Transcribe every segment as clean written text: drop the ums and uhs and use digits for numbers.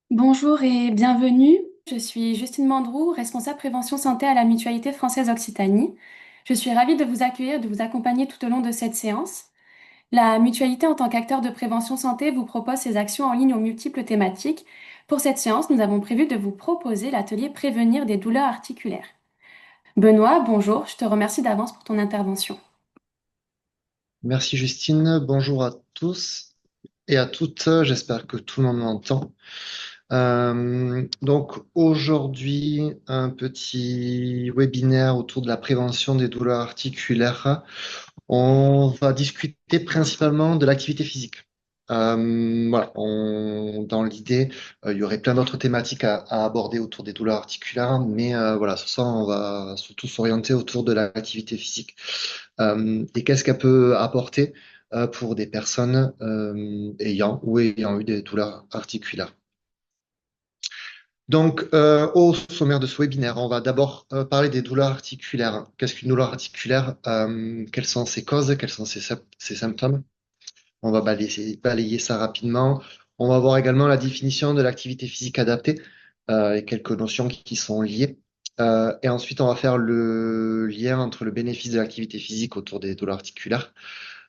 Bonjour et bienvenue. Je suis Justine Mandroux, responsable prévention santé à la Mutualité française Occitanie. Je suis ravie de vous accueillir et de vous accompagner tout au long de cette séance. La Mutualité, en tant qu'acteur de prévention santé, vous propose ses actions en ligne aux multiples thématiques. Pour cette séance, nous avons prévu de vous proposer l'atelier Prévenir des douleurs articulaires. Benoît, bonjour, je te remercie d'avance pour ton intervention. Merci Justine, bonjour à tous et à toutes, j'espère que tout le monde m'entend. Donc aujourd'hui, un petit webinaire autour de la prévention des douleurs articulaires. On va discuter principalement de l'activité physique. Voilà, dans l'idée, il y aurait plein d'autres thématiques à aborder autour des douleurs articulaires, mais voilà, ce soir, on va surtout s'orienter autour de l'activité physique. Et qu'est-ce qu'elle peut apporter pour des personnes ayant ou ayant eu des douleurs articulaires. Donc, au sommaire de ce webinaire, on va d'abord parler des douleurs articulaires. Qu'est-ce qu'une douleur articulaire? Quelles sont ses causes? Quels sont ses symptômes? On va balayer ça rapidement. On va voir également la définition de l'activité physique adaptée et quelques notions qui sont liées. Et ensuite, on va faire le lien entre le bénéfice de l'activité physique autour des douleurs articulaires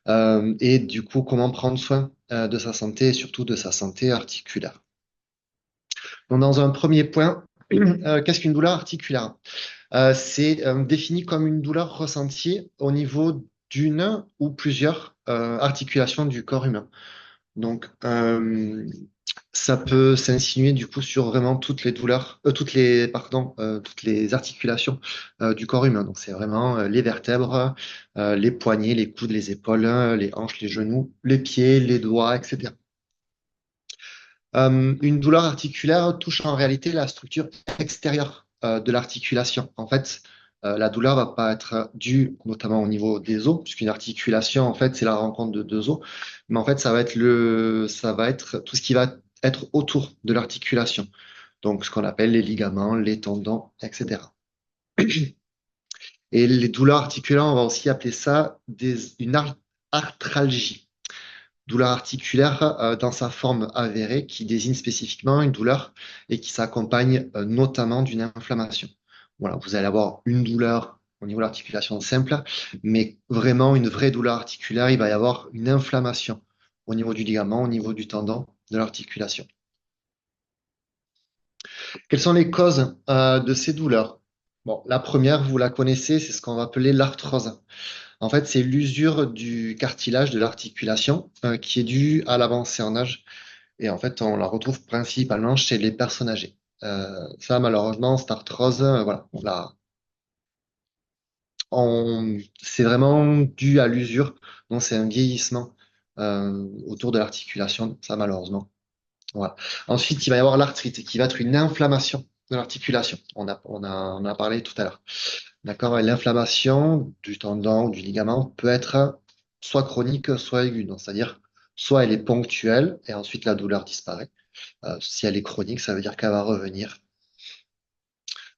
et du coup, comment prendre soin de sa santé et surtout de sa santé articulaire. Donc, dans un premier point, qu'est-ce qu'une douleur articulaire? C'est défini comme une douleur ressentie au niveau d'une ou plusieurs articulations du corps humain. Donc, ça peut s'insinuer du coup sur vraiment toutes les douleurs, toutes les articulations du corps humain. Donc, c'est vraiment les vertèbres, les poignets, les coudes, les épaules, les hanches, les genoux, les pieds, les doigts, etc. Une douleur articulaire touche en réalité la structure extérieure de l'articulation. En fait, la douleur va pas être due notamment au niveau des os, puisqu'une articulation, en fait, c'est la rencontre de deux os. Mais en fait, ça va être tout ce qui va être autour de l'articulation. Donc, ce qu'on appelle les ligaments, les tendons, etc. Et les douleurs articulaires, on va aussi appeler ça arthralgie. Douleur articulaire dans sa forme avérée qui désigne spécifiquement une douleur et qui s'accompagne notamment d'une inflammation. Voilà, vous allez avoir une douleur au niveau de l'articulation simple, mais vraiment une vraie douleur articulaire, il va y avoir une inflammation au niveau du ligament, au niveau du tendon, de l'articulation. Quelles sont les causes de ces douleurs? Bon, la première, vous la connaissez, c'est ce qu'on va appeler l'arthrose. En fait, c'est l'usure du cartilage de l'articulation qui est due à l'avancée en âge. Et en fait, on la retrouve principalement chez les personnes âgées. Ça, malheureusement, cette arthrose, voilà, c'est vraiment dû à l'usure. Donc, c'est un vieillissement autour de l'articulation, ça, malheureusement. Voilà. Ensuite, il va y avoir l'arthrite, qui va être une inflammation de l'articulation. On a parlé tout à l'heure. D'accord? Et l'inflammation du tendon ou du ligament peut être soit chronique, soit aiguë. Donc, c'est-à-dire, soit elle est ponctuelle et ensuite la douleur disparaît. Si elle est chronique, ça veut dire qu'elle va revenir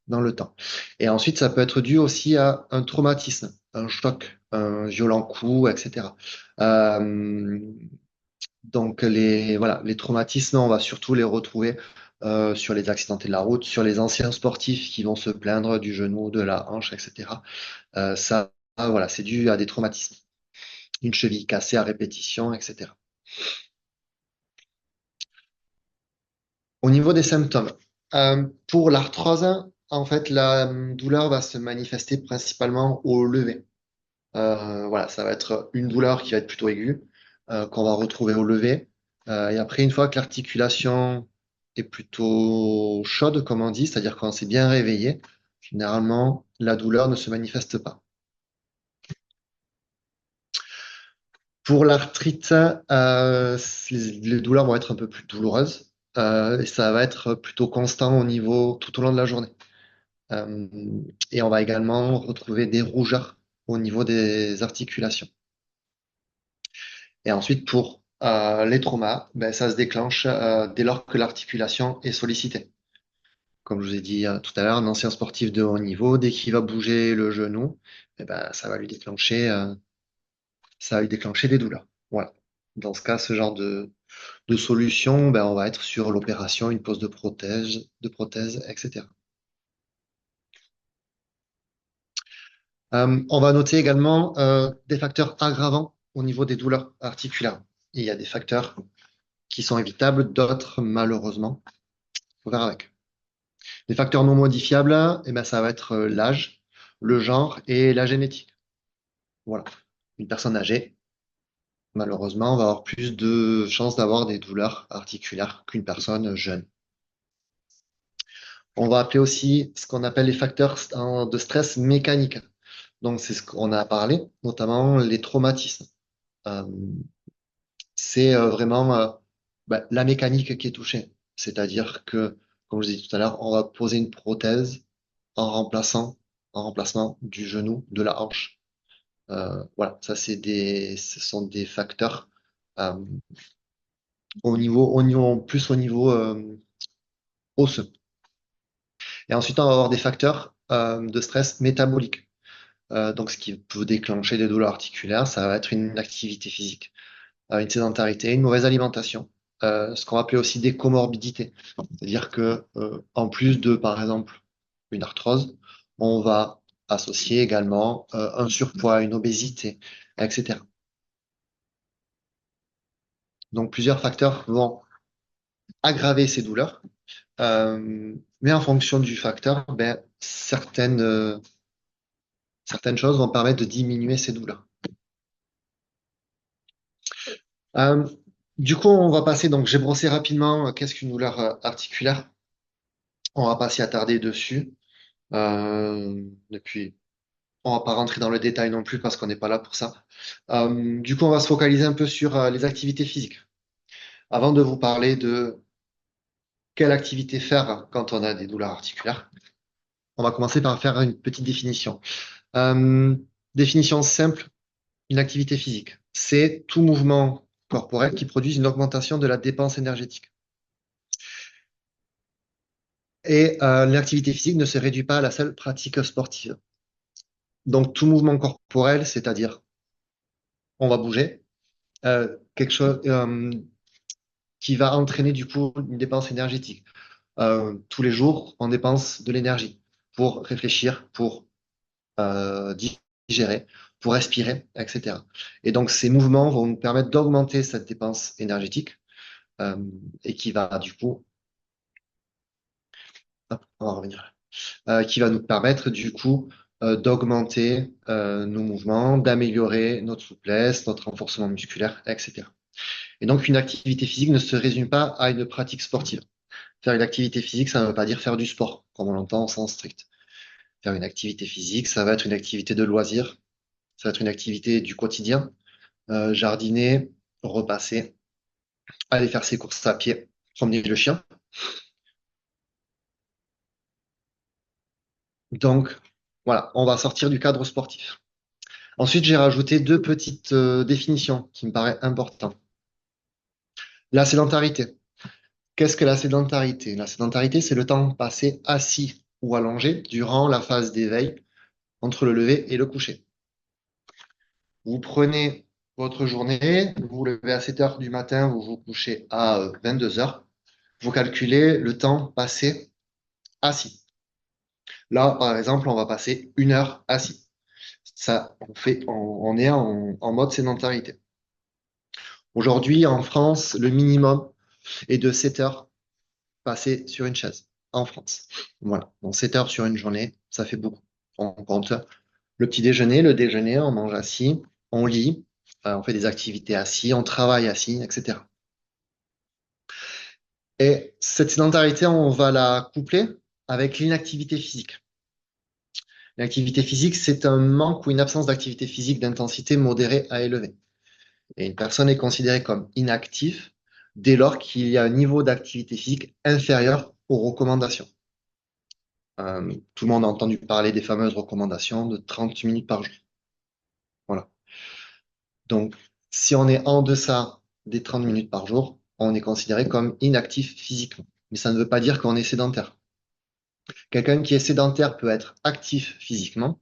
dans le temps. Et ensuite, ça peut être dû aussi à un traumatisme, un choc, un violent coup, etc. Euh, donc, voilà, les traumatismes, on va surtout les retrouver sur les accidentés de la route, sur les anciens sportifs qui vont se plaindre du genou, de la hanche, etc. Ça, voilà, c'est dû à des traumatismes. Une cheville cassée à répétition, etc. Au niveau des symptômes, pour l'arthrose, en fait, la douleur va se manifester principalement au lever. Voilà, ça va être une douleur qui va être plutôt aiguë, qu'on va retrouver au lever. Et après, une fois que l'articulation est plutôt chaude, comme on dit, c'est-à-dire quand c'est bien réveillé, généralement, la douleur ne se manifeste pas. Pour l'arthrite, les douleurs vont être un peu plus douloureuses et ça va être plutôt constant au niveau tout au long de la journée. Euh, et on va également retrouver des rougeurs au niveau des articulations. Et ensuite, pour les traumas, ben, ça se déclenche dès lors que l'articulation est sollicitée. Comme je vous ai dit tout à l'heure, un ancien sportif de haut niveau, dès qu'il va bouger le genou, eh ben, ça va lui déclencher des douleurs. Voilà. Dans ce cas, ce genre de solution, ben, on va être sur l'opération, une pose de prothèse, etc. On va noter également des facteurs aggravants au niveau des douleurs articulaires. Il y a des facteurs qui sont évitables, d'autres, malheureusement, faut faire avec. Les facteurs non modifiables, eh ben, ça va être l'âge, le genre et la génétique. Voilà. Une personne âgée, malheureusement, va avoir plus de chances d'avoir des douleurs articulaires qu'une personne jeune. On va appeler aussi ce qu'on appelle les facteurs de stress mécanique. Donc, c'est ce qu'on a parlé, notamment les traumatismes. Euh, c'est vraiment la mécanique qui est touchée. C'est-à-dire que, comme je disais tout à l'heure, on va poser une prothèse en remplaçant, en remplacement du genou, de la hanche. Voilà, ça ce sont des facteurs euh, plus au niveau osseux. Et ensuite, on va avoir des facteurs de stress métabolique. Donc, ce qui peut déclencher des douleurs articulaires, ça va être une activité physique, une sédentarité, une mauvaise alimentation, ce qu'on va appeler aussi des comorbidités. C'est-à-dire que, en plus de, par exemple, une arthrose, on va associer également un surpoids, une obésité, etc. Donc, plusieurs facteurs vont aggraver ces douleurs, mais en fonction du facteur, ben, certaines choses vont permettre de diminuer ces douleurs. Euh, du coup, on va passer, donc j'ai brossé rapidement qu'est-ce qu'une douleur articulaire. On va pas s'y attarder dessus. Depuis, on va pas rentrer dans le détail non plus parce qu'on n'est pas là pour ça. Du coup, on va se focaliser un peu sur les activités physiques. Avant de vous parler de quelle activité faire quand on a des douleurs articulaires, on va commencer par faire une petite définition. Euh, Définition simple, une activité physique. C'est tout mouvement corporel qui produit une augmentation de la dépense énergétique. Et l'activité physique ne se réduit pas à la seule pratique sportive. Donc tout mouvement corporel, c'est-à-dire on va bouger, quelque chose qui va entraîner du coup une dépense énergétique. Tous les jours, on dépense de l'énergie pour réfléchir, pour euh, digérer, pour respirer, etc. Et donc ces mouvements vont nous permettre d'augmenter cette dépense énergétique euh, et qui va du coup, hop, on va revenir là, qui va nous permettre du coup d'augmenter nos mouvements, d'améliorer notre souplesse, notre renforcement musculaire, etc. Et donc une activité physique ne se résume pas à une pratique sportive. Faire une activité physique, ça ne veut pas dire faire du sport, comme on l'entend au sens strict. Faire une activité physique, ça va être une activité de loisir, ça va être une activité du quotidien, jardiner, repasser, aller faire ses courses à pied, promener le chien. Donc, voilà, on va sortir du cadre sportif. Ensuite, j'ai rajouté deux petites définitions qui me paraissent importantes. La sédentarité. Qu'est-ce que la sédentarité? La sédentarité, c'est le temps passé assis ou allongé durant la phase d'éveil entre le lever et le coucher. Vous prenez votre journée, vous vous levez à 7 heures du matin, vous vous couchez à 22 heures. Vous calculez le temps passé assis. Là, par exemple, on va passer 1 heure assis. Ça, on est en mode sédentarité. Aujourd'hui, en France, le minimum est de 7 heures passées sur une chaise. En France. Voilà. Donc 7 heures sur une journée, ça fait beaucoup. On compte le petit déjeuner, le déjeuner, on mange assis, on lit, on fait des activités assis, on travaille assis, etc. Et cette sédentarité, on va la coupler avec l'inactivité physique. L'activité physique, c'est un manque ou une absence d'activité physique d'intensité modérée à élevée. Et une personne est considérée comme inactive dès lors qu'il y a un niveau d'activité physique inférieur aux recommandations. Tout le monde a entendu parler des fameuses recommandations de 30 minutes par jour. Voilà. Donc, si on est en deçà des 30 minutes par jour, on est considéré comme inactif physiquement. Mais ça ne veut pas dire qu'on est sédentaire. Quelqu'un qui est sédentaire peut être actif physiquement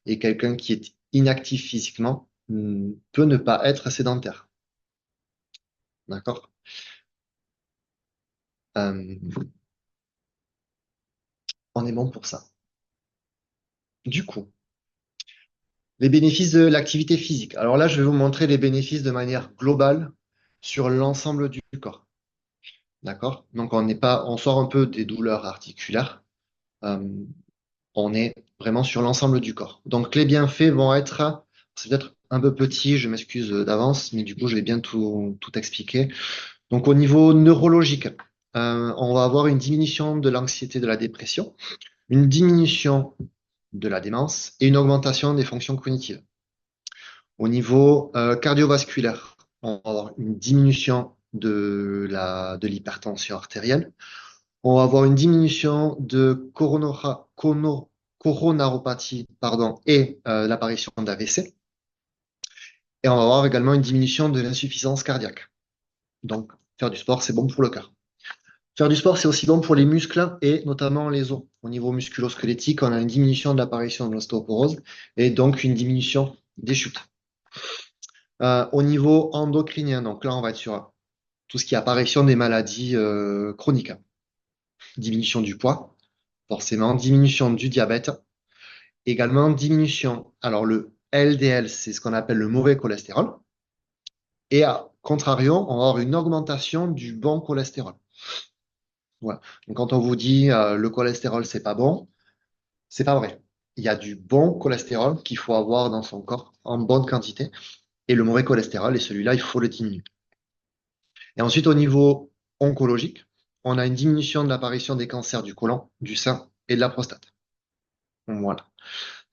et quelqu'un qui est inactif physiquement peut ne pas être sédentaire. D'accord? Euh, on est bon pour ça. Du coup, les bénéfices de l'activité physique. Alors là, je vais vous montrer les bénéfices de manière globale sur l'ensemble du corps. D'accord? Donc on sort un peu des douleurs articulaires. Euh, on est vraiment sur l'ensemble du corps. Donc les bienfaits vont être, c'est peut-être un peu petit, je m'excuse d'avance, mais du coup, je vais bien tout expliquer. Donc au niveau neurologique, on va avoir une diminution de l'anxiété, de la dépression, une diminution de la démence et une augmentation des fonctions cognitives. Au niveau cardiovasculaire, on va avoir une diminution de l'hypertension artérielle. On va avoir une diminution de coronaropathie pardon, et l'apparition d'AVC. Et on va avoir également une diminution de l'insuffisance cardiaque. Donc, faire du sport, c'est bon pour le cœur. Faire du sport, c'est aussi bon pour les muscles et notamment les os. Au niveau musculo-squelettique, on a une diminution de l'apparition de l'ostéoporose et donc une diminution des chutes. Au niveau endocrinien, donc là, on va être sur tout ce qui est apparition des maladies chroniques. Diminution du poids, forcément, diminution du diabète, également diminution. Alors le LDL, c'est ce qu'on appelle le mauvais cholestérol. Et à contrario, on va avoir une augmentation du bon cholestérol. Voilà. Donc quand on vous dit le cholestérol, c'est pas bon, c'est pas vrai. Il y a du bon cholestérol qu'il faut avoir dans son corps en bonne quantité. Et le mauvais cholestérol, et celui-là, il faut le diminuer. Et ensuite, au niveau oncologique, on a une diminution de l'apparition des cancers du côlon, du sein et de la prostate. Voilà.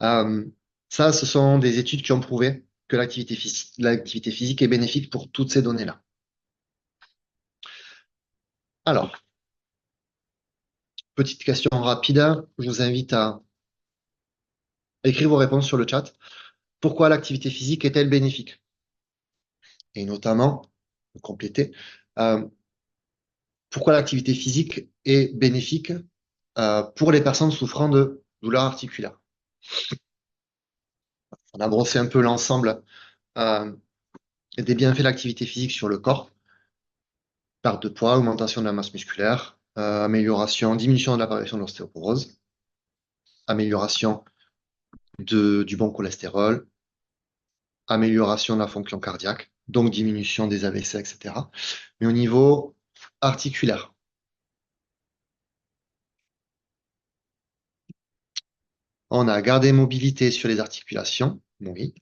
Euh, Ça, ce sont des études qui ont prouvé que l'activité physique est bénéfique pour toutes ces données-là. Alors, petite question rapide, je vous invite à écrire vos réponses sur le chat. Pourquoi l'activité physique est-elle bénéfique? Et notamment, pour compléter, euh, pourquoi l'activité physique est bénéfique pour les personnes souffrant de douleurs articulaires? On a brossé un peu l'ensemble euh, des bienfaits de l'activité physique sur le corps. Perte de poids, augmentation de la masse musculaire, diminution de l'apparition de l'ostéoporose, amélioration du bon cholestérol, amélioration de la fonction cardiaque, donc diminution des AVC, etc. Mais au niveau articulaire, on a gardé mobilité sur les articulations, oui.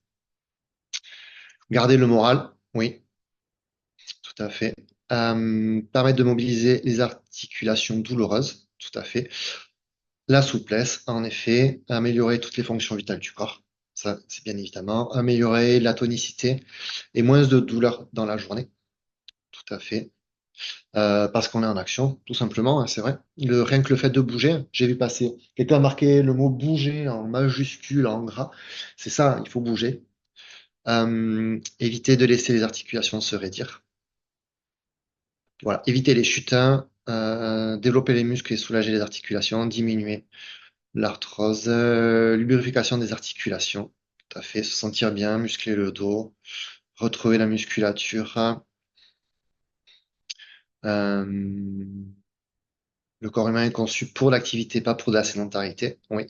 Garder le moral, oui, tout à fait. Permettre de mobiliser les articulations douloureuses, tout à fait. La souplesse, en effet, améliorer toutes les fonctions vitales du corps. Ça, c'est bien évidemment. Améliorer la tonicité et moins de douleur dans la journée. Tout à fait. Parce qu'on est en action, tout simplement, hein, c'est vrai. Rien que le fait de bouger, j'ai vu passer. Quelqu'un a marqué le mot bouger en majuscule, en gras. C'est ça, il faut bouger. Éviter de laisser les articulations se raidir. Voilà, éviter les chutes, hein, développer les muscles et soulager les articulations, diminuer l'arthrose, lubrification des articulations, tout à fait, se sentir bien, muscler le dos, retrouver la musculature. Euh, le corps humain est conçu pour l'activité, pas pour de la sédentarité. Oui.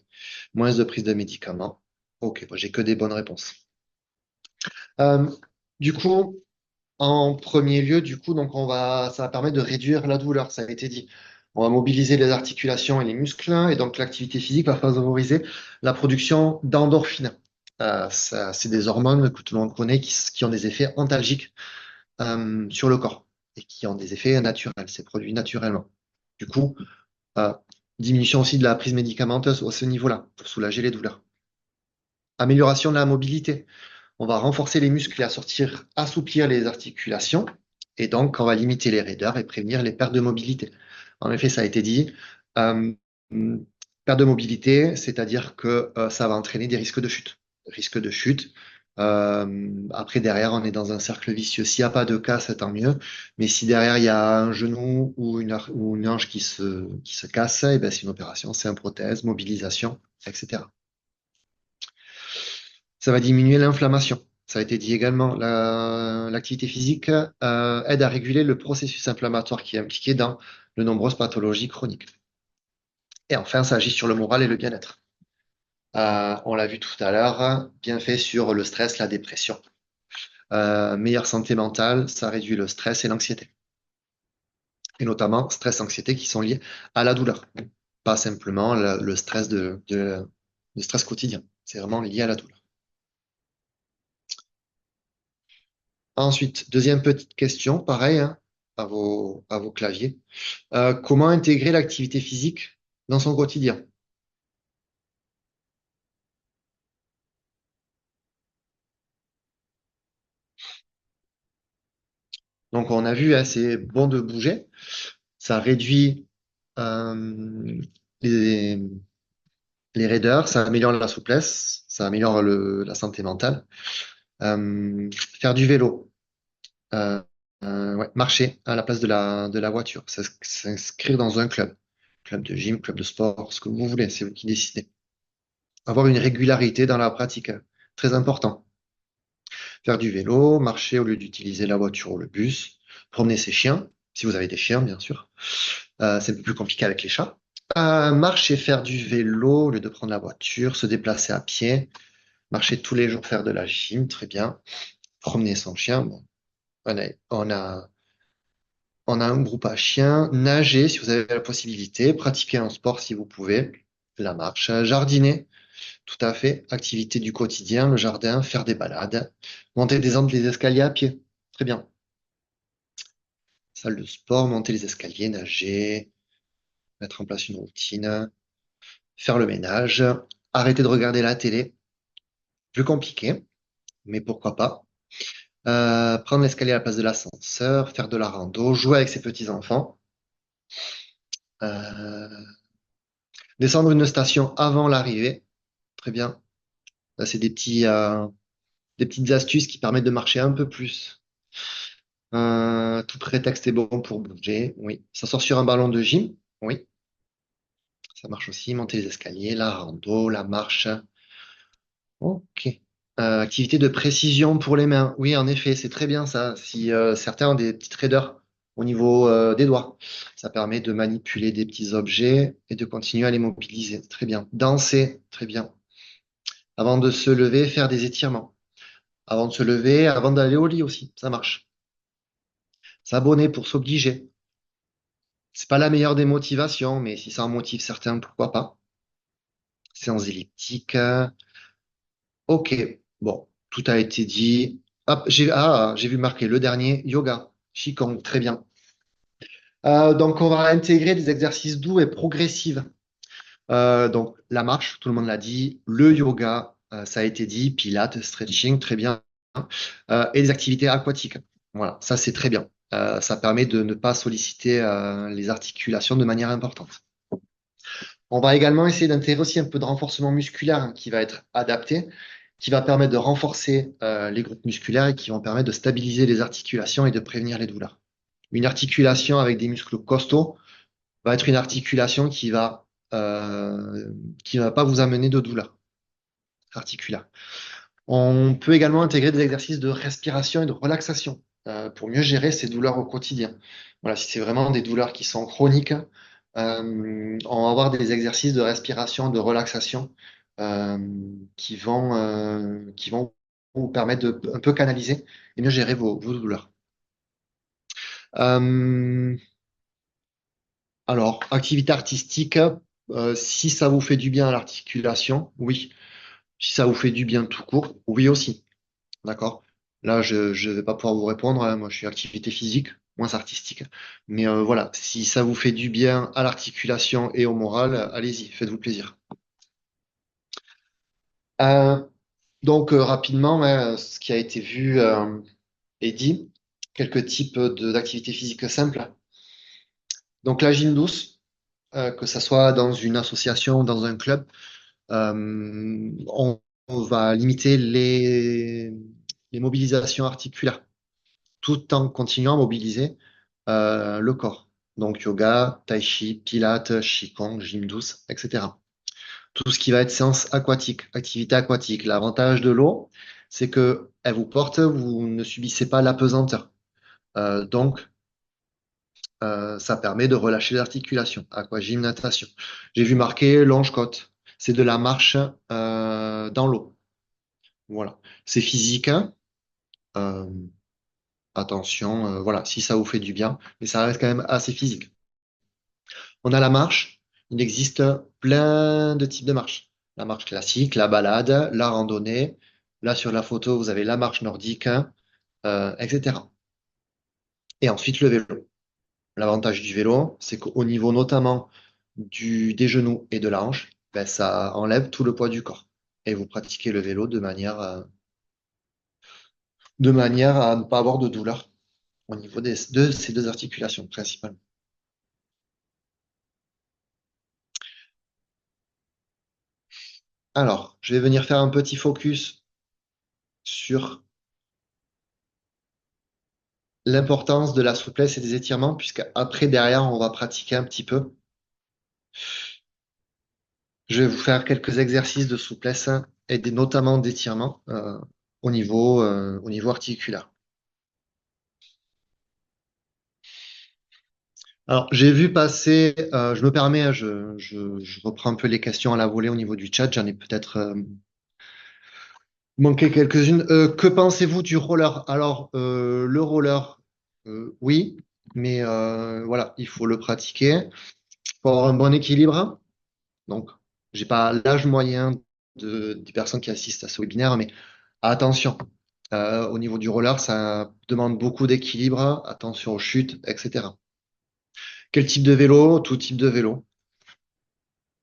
Moins de prise de médicaments. Ok, bon, j'ai que des bonnes réponses. Euh, du coup, en premier lieu, du coup, ça va permettre de réduire la douleur, ça a été dit. On va mobiliser les articulations et les muscles, et donc l'activité physique va favoriser la production d'endorphines. C'est des hormones que tout le monde connaît qui ont des effets antalgiques sur le corps et qui ont des effets naturels, c'est produit naturellement. Du coup, euh, diminution aussi de la prise médicamenteuse à ce niveau-là pour soulager les douleurs. Amélioration de la mobilité. On va renforcer les muscles et assouplir les articulations. Et donc, on va limiter les raideurs et prévenir les pertes de mobilité. En effet, ça a été dit. Euh, Perte de mobilité, c'est-à-dire que ça va entraîner des risques de chute. Risque de chute, Après, derrière, on est dans un cercle vicieux. S'il n'y a pas de casse, tant mieux. Mais si derrière, il y a un genou ou une hanche qui se casse, eh ben, c'est une opération, c'est une prothèse, mobilisation, etc. Ça va diminuer l'inflammation. Ça a été dit également. L'activité physique aide à réguler le processus inflammatoire qui est impliqué dans de nombreuses pathologies chroniques. Et enfin, ça agit sur le moral et le bien-être. On l'a vu tout à l'heure, bienfait sur le stress, la dépression. Meilleure santé mentale, ça réduit le stress et l'anxiété. Et notamment stress, anxiété qui sont liés à la douleur. Pas simplement le stress le stress quotidien. C'est vraiment lié à la douleur. Ensuite, deuxième petite question, pareil, hein, à vos claviers. Comment intégrer l'activité physique dans son quotidien? Donc, on a vu, hein, c'est bon de bouger. Ça réduit euh, les, les raideurs, ça améliore la souplesse, ça améliore la santé mentale. Faire du vélo, euh, ouais, marcher à la place de de la voiture, s'inscrire dans un club, club de gym, club de sport, ce que vous voulez, c'est vous qui décidez. Avoir une régularité dans la pratique, très important. Faire du vélo, marcher au lieu d'utiliser la voiture ou le bus, promener ses chiens, si vous avez des chiens, bien sûr. C'est un peu plus compliqué avec les chats. Marcher, faire du vélo au lieu de prendre la voiture, se déplacer à pied, marcher tous les jours, faire de la gym, très bien. Promener son chien, bon, on a, on a, on a un groupe à chiens. Nager, si vous avez la possibilité, pratiquer un sport si vous pouvez, la marche, jardiner. Tout à fait. Activité du quotidien, le jardin, faire des balades, monter des escaliers à pied. Très bien. Salle de sport, monter les escaliers, nager, mettre en place une routine, faire le ménage, arrêter de regarder la télé. Plus compliqué, mais pourquoi pas. Prendre l'escalier à la place de l'ascenseur, faire de la rando, jouer avec ses petits-enfants. Euh, Descendre une station avant l'arrivée. Très bien. Là, c'est des petites astuces qui permettent de marcher un peu plus. Tout prétexte est bon pour bouger. Oui. Ça sort sur un ballon de gym. Oui. Ça marche aussi. Monter les escaliers, la rando, la marche. Ok. Activité de précision pour les mains. Oui, en effet, c'est très bien ça. Si certains ont des petites raideurs au niveau des doigts, ça permet de manipuler des petits objets et de continuer à les mobiliser. Très bien. Danser. Très bien. Avant de se lever, faire des étirements. Avant de se lever, avant d'aller au lit aussi. Ça marche. S'abonner pour s'obliger. C'est pas la meilleure des motivations, mais si ça en motive certains, pourquoi pas. Séance elliptique. Ok, bon, tout a été dit. Hop, j'ai vu marquer le dernier, yoga, Qigong, très bien. Donc, on va intégrer des exercices doux et progressifs. Donc, la marche, tout le monde l'a dit, le yoga, ça a été dit, pilates, stretching, très bien. Et des activités aquatiques. Voilà, ça c'est très bien. Ça permet de ne pas solliciter les articulations de manière importante. On va également essayer d'intégrer aussi un peu de renforcement musculaire hein, qui va être adapté, qui va permettre de renforcer les groupes musculaires et qui vont permettre de stabiliser les articulations et de prévenir les douleurs. Une articulation avec des muscles costauds va être une articulation qui va pas vous amener de douleur articulaire. On peut également intégrer des exercices de respiration et de relaxation pour mieux gérer ces douleurs au quotidien. Voilà, si c'est vraiment des douleurs qui sont chroniques, on va avoir des exercices de respiration, de relaxation euh, qui vont vous permettre de un peu canaliser et mieux gérer vos douleurs. Euh, alors, activité artistique, si ça vous fait du bien à l'articulation, oui. Si ça vous fait du bien tout court, oui aussi. D'accord? Là, je ne vais pas pouvoir vous répondre, hein. Moi, je suis activité physique, moins artistique. Mais voilà, si ça vous fait du bien à l'articulation et au moral, allez-y, faites-vous plaisir. Euh, Rapidement, hein, ce qui a été vu et dit, quelques types d'activités physiques simples. Donc, la gym douce, que ça soit dans une association, dans un club, on va limiter les mobilisations articulaires tout en continuant à mobiliser le corps. Donc yoga, tai chi, pilates, qigong, gym douce, etc. Tout ce qui va être séance aquatique, activité aquatique. L'avantage de l'eau, c'est que elle vous porte, vous ne subissez pas l'apesanteur. Donc, ça permet de relâcher les articulations. Aquagym, natation. J'ai vu marquer longe-côte. C'est de la marche dans l'eau. Voilà. C'est physique, hein. Euh, Attention, voilà, si ça vous fait du bien, mais ça reste quand même assez physique. On a la marche. Il existe plein de types de marches. La marche classique, la balade, la randonnée. Là, sur la photo, vous avez la marche nordique, hein, etc. Et ensuite, le vélo. L'avantage du vélo, c'est qu'au niveau notamment des genoux et de la hanche, ben, ça enlève tout le poids du corps. Et vous pratiquez le vélo de manière à ne pas avoir de douleur au niveau de ces deux articulations principalement. Alors, je vais venir faire un petit focus sur l'importance de la souplesse et des étirements, puisque après, derrière, on va pratiquer un petit peu. Je vais vous faire quelques exercices de souplesse et notamment d'étirement au niveau articulaire. Alors, j'ai vu passer, je me permets, hein, je reprends un peu les questions à la volée au niveau du chat, j'en ai peut-être manqué quelques-unes. Que pensez-vous du roller? Alors, le roller, oui, mais voilà, il faut le pratiquer. Il faut avoir un bon équilibre. Donc, j'ai pas l'âge moyen des personnes qui assistent à ce webinaire, mais attention. Au niveau du roller, ça demande beaucoup d'équilibre, attention aux chutes, etc. Quel type de vélo? Tout type de vélo.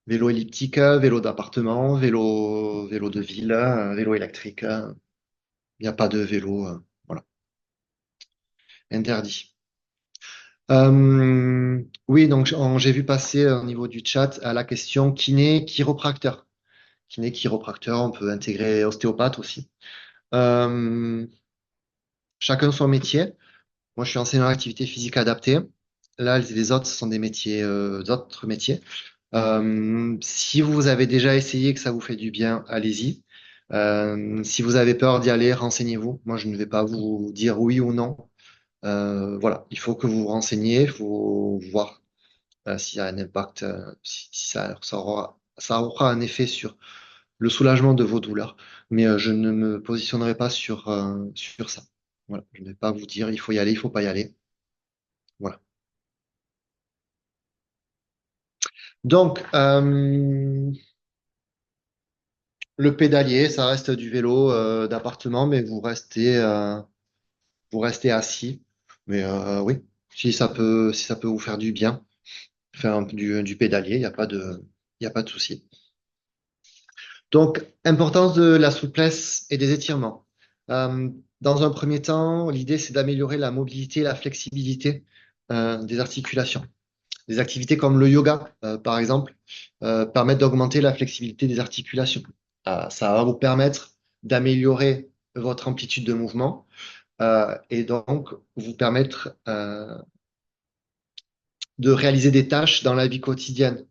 Vélo elliptique, vélo d'appartement, vélo de ville, vélo électrique. Il n'y a pas de vélo, voilà, interdit. Oui, donc j'ai vu passer au niveau du chat à la question kiné, chiropracteur. Kiné, chiropracteur, on peut intégrer ostéopathe aussi. Euh, Chacun son métier. Moi, je suis enseignant en activité physique adaptée. Là, les autres sont des métiers, d'autres métiers. Si vous avez déjà essayé que ça vous fait du bien, allez-y. Si vous avez peur d'y aller, renseignez-vous. Moi, je ne vais pas vous dire oui ou non. Voilà, il faut que vous vous renseigniez, il faut voir s'il y a un impact, si ça aura un effet sur le soulagement de vos douleurs. Mais je ne me positionnerai pas sur ça. Voilà, je ne vais pas vous dire il faut y aller, il faut pas y aller. Voilà. Donc, le pédalier, ça reste du vélo d'appartement, mais vous restez assis. Mais oui, si ça peut vous faire du bien, faire du pédalier, il y a pas de souci. Donc, importance de la souplesse et des étirements. Euh, Dans un premier temps, l'idée, c'est d'améliorer la mobilité et la flexibilité des articulations. Des activités comme le yoga, par exemple, permettent d'augmenter la flexibilité des articulations. Ça va vous permettre d'améliorer votre amplitude de mouvement et donc vous permettre de réaliser des tâches dans la vie quotidienne.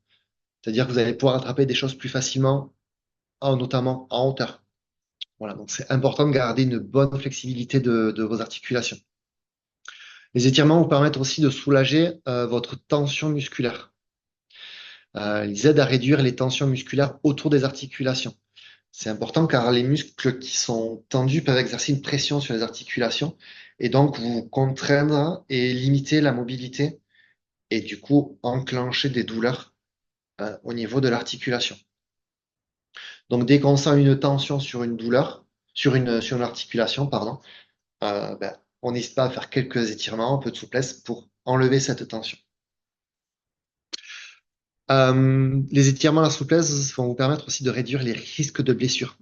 C'est-à-dire que vous allez pouvoir attraper des choses plus facilement, notamment en hauteur. Voilà, donc c'est important de garder une bonne flexibilité de vos articulations. Les étirements vous permettent aussi de soulager votre tension musculaire. Ils aident à réduire les tensions musculaires autour des articulations. C'est important car les muscles qui sont tendus peuvent exercer une pression sur les articulations et donc vous contraindre et limiter la mobilité et du coup enclencher des douleurs au niveau de l'articulation. Donc dès qu'on sent une tension sur une douleur, sur une articulation, pardon, on n'hésite pas à faire quelques étirements, un peu de souplesse pour enlever cette tension. Les étirements à la souplesse vont vous permettre aussi de réduire les risques de blessures.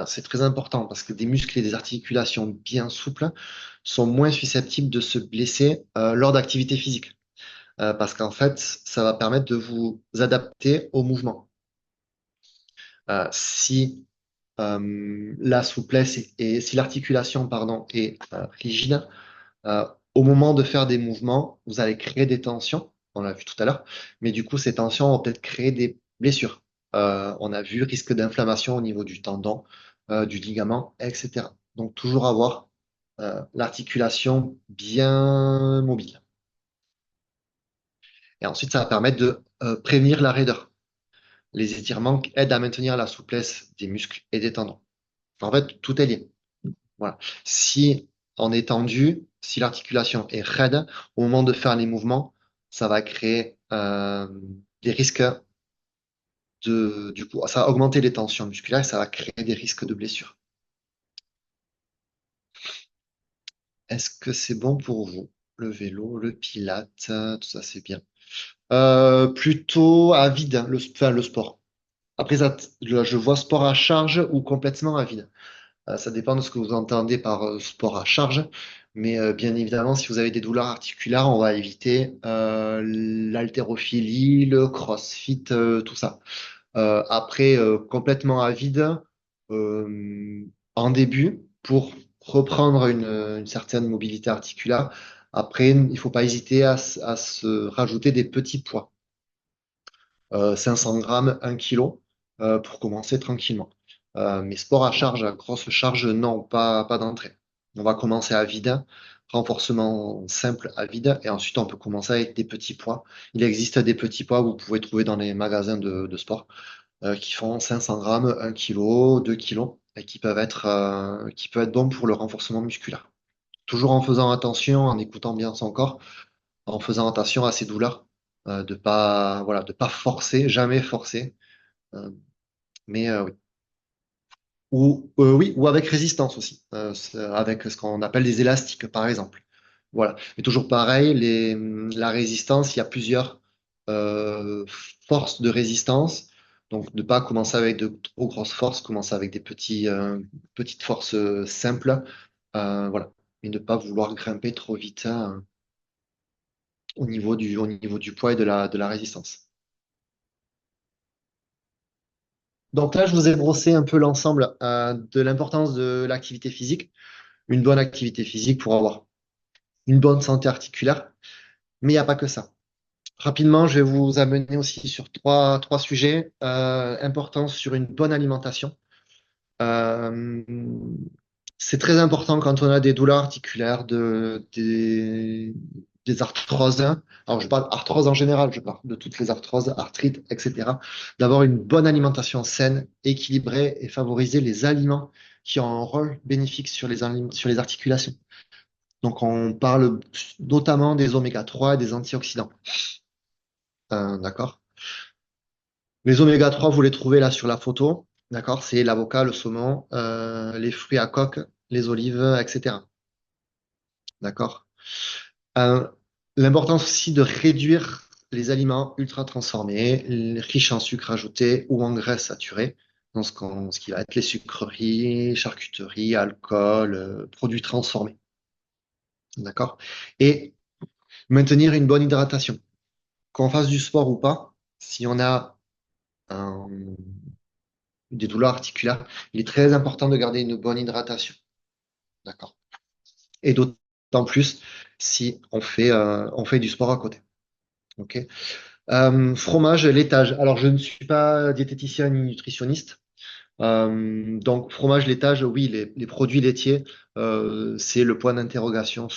C'est très important parce que des muscles et des articulations bien souples sont moins susceptibles de se blesser lors d'activités physiques. Parce qu'en fait, ça va permettre de vous adapter au mouvement. Si la souplesse et si l'articulation, pardon, est rigide, au moment de faire des mouvements, vous allez créer des tensions, on l'a vu tout à l'heure, mais du coup, ces tensions vont peut-être créer des blessures. On a vu risque d'inflammation au niveau du tendon, du ligament, etc. Donc, toujours avoir l'articulation bien mobile. Et ensuite, ça va permettre de prévenir la raideur. Les étirements aident à maintenir la souplesse des muscles et des tendons. En fait, tout est lié. Voilà. Si on est tendu, si l'articulation est raide, au moment de faire les mouvements, ça va créer des risques du coup, ça va augmenter les tensions musculaires et ça va créer des risques de blessure. Est-ce que c'est bon pour vous? Le vélo, le pilate, tout ça c'est bien. Plutôt à vide, hein, enfin, le sport. Après, je vois sport à charge ou complètement à vide. Ça dépend de ce que vous entendez par sport à charge. Mais bien évidemment, si vous avez des douleurs articulaires, on va éviter l'haltérophilie, le crossfit, tout ça. Après, complètement à vide, en début, pour reprendre une certaine mobilité articulaire. Après, il faut pas hésiter à se rajouter des petits poids. 500 grammes, 1 kilo, pour commencer tranquillement. Mais sport à charge, à grosse charge, non, pas d'entrée. On va commencer à vide, renforcement simple à vide, et ensuite on peut commencer avec des petits poids. Il existe des petits poids que vous pouvez trouver dans les magasins de sport qui font 500 grammes, 1 kilo, 2 kilos, et qui peuvent être bons pour le renforcement musculaire. Toujours en faisant attention, en écoutant bien son corps, en faisant attention à ses douleurs, voilà, de pas forcer, jamais forcer, euh, mais oui. Oui, ou avec résistance aussi, avec ce qu'on appelle des élastiques, par exemple. Voilà. Mais toujours pareil, la résistance, il y a plusieurs euh, forces de résistance. Donc, ne pas commencer avec de trop grosses forces, commencer avec des petites forces simples. Voilà. Mais ne pas vouloir grimper trop vite hein, au niveau du poids et de la résistance. Donc là, je vous ai brossé un peu l'ensemble de l'importance de l'activité physique, une bonne activité physique pour avoir une bonne santé articulaire, mais il n'y a pas que ça. Rapidement, je vais vous amener aussi sur trois sujets importants sur une bonne alimentation. Euh, c'est très important quand on a des douleurs articulaires, des arthroses. Alors, je parle arthrose en général, je parle de toutes les arthroses, arthrite, etc. D'avoir une bonne alimentation saine, équilibrée et favoriser les aliments qui ont un rôle bénéfique sur les articulations. Donc, on parle notamment des oméga 3 et des antioxydants. D'accord? Les oméga 3 vous les trouvez là sur la photo. D'accord? C'est l'avocat, le saumon, les fruits à coque, les olives, etc. D'accord? Euh, L'importance aussi de réduire les aliments ultra transformés, riches en sucre ajouté ou en graisse saturée, dans ce qui va être les sucreries, charcuteries, alcool, produits transformés. D'accord? Et maintenir une bonne hydratation. Qu'on fasse du sport ou pas, si on a un- des douleurs articulaires, il est très important de garder une bonne hydratation. D'accord? Et d'autant plus si on fait du sport à côté. Ok? Fromage, laitage. Alors, je ne suis pas diététicien ni nutritionniste. Donc, fromage, laitage, oui, les produits laitiers, c'est le point d'interrogation